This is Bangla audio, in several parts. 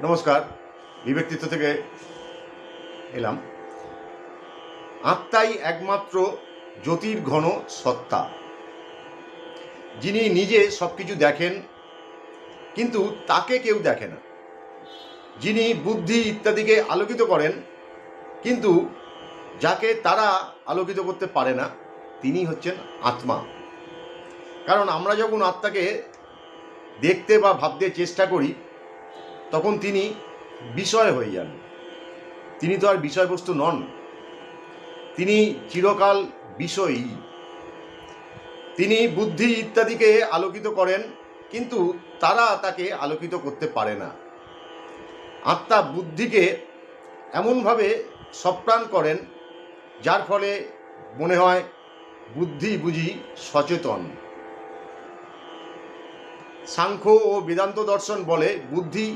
নমস্কার, বিবেকতীর্থ থেকে এলাম। আত্মাই একমাত্র জ্যোতির্ঘন সত্তা, যিনি নিজে সব কিছু দেখেন কিন্তু তাকে কেউ দেখে না, যিনি বুদ্ধি ইত্যাদিকে আলোকিত করেন কিন্তু যাকে তারা আলোকিত করতে পারে না, তিনি হচ্ছেন আত্মা। কারণ আমরা যখন আত্মাকে দেখতে বা ভাবতে চেষ্টা করি তখন তিনি বিষয় হয়ে যান। তিনি তো আর বিষয়বস্তু নন, তিনি চিরকাল বিষয়ী। তিনি বুদ্ধি ইত্যাদিকে আলোকিত করেন কিন্তু তারা তাকে আলোকিত করতে পারে না। আত্মা বুদ্ধিকে এমনভাবে সপ্রাণ করেন যার ফলে মনে হয় বুদ্ধি বুঝি সচেতন। সাংখ্য ও বেদান্ত দর্শন বলে বুদ্ধি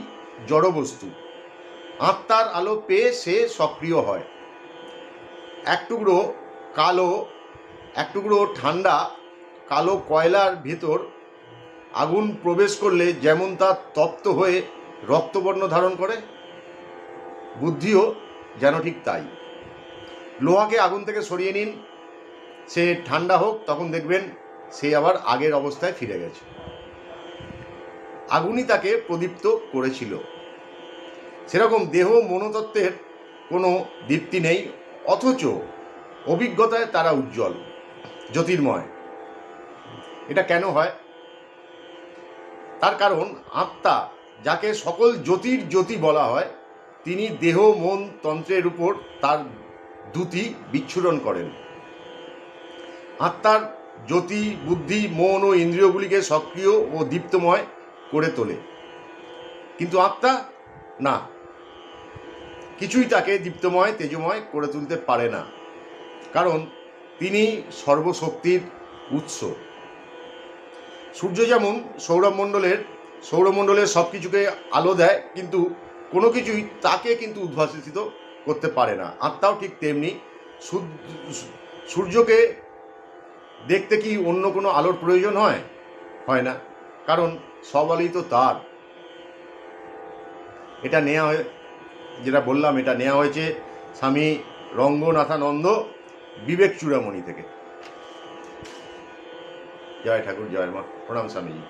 জড়বস্তু, আত্মার আলো পেয়ে সে সক্রিয় হয়। এক টুকরো কালো, এক টুকরো ঠান্ডা কালো কয়লার ভেতর আগুন প্রবেশ করলে যেমন তা তপ্ত হয়ে রক্তবর্ণ ধারণ করে, বুদ্ধিও যেন ঠিক তাই। লোহাকে আগুন থেকে সরিয়ে নিন, সে ঠান্ডা হোক, তখন দেখবেন সে আবার আগের অবস্থায় ফিরে গেছে। আগুনই তাকে প্রদীপ্ত করেছিল। সেরকম দেহ মনোতত্ত্বের কোনো দীপ্তি নেই, অথচ অভিজ্ঞতায় তারা উজ্জ্বল, জ্যোতির্ময়। এটা কেন হয়? তার কারণ আত্মা, যাকে সকল জ্যোতির জ্যোতি বলা হয়, তিনি দেহ মন তন্ত্রের উপর তার দ্যুতি বিচ্ছুরণ করেন। আত্মার জ্যোতি বুদ্ধি মন ও ইন্দ্রিয়গুলিকে সক্রিয় ও দীপ্তময় করে তোলে, কিন্তু আত্মা না, কিছুই তাকে দীপ্তময় তেজময় করে তুলতে পারে না, কারণ তিনি সর্বশক্তির উৎস। সূর্য যেমন সৌরমণ্ডলের সব কিছুকে আলো দেয়, কিন্তু কোনো কিছুই তাকে কিন্তু উদ্ভাসিত করতে পারে না। আত্মাও ঠিক তেমনি। সূর্যকে দেখতে কি অন্য কোনো আলোর প্রয়োজন হয়? হয় না, কারণ সব আলোই তো তার। এটা যেটা বললাম, এটা নেওয়া হয়েছে স্বামী রঙ্গনাথানন্দ বিবেক চূড়ামণি থেকে। জয় ঠাকুর, জয় মা, প্রণাম স্বামীজি।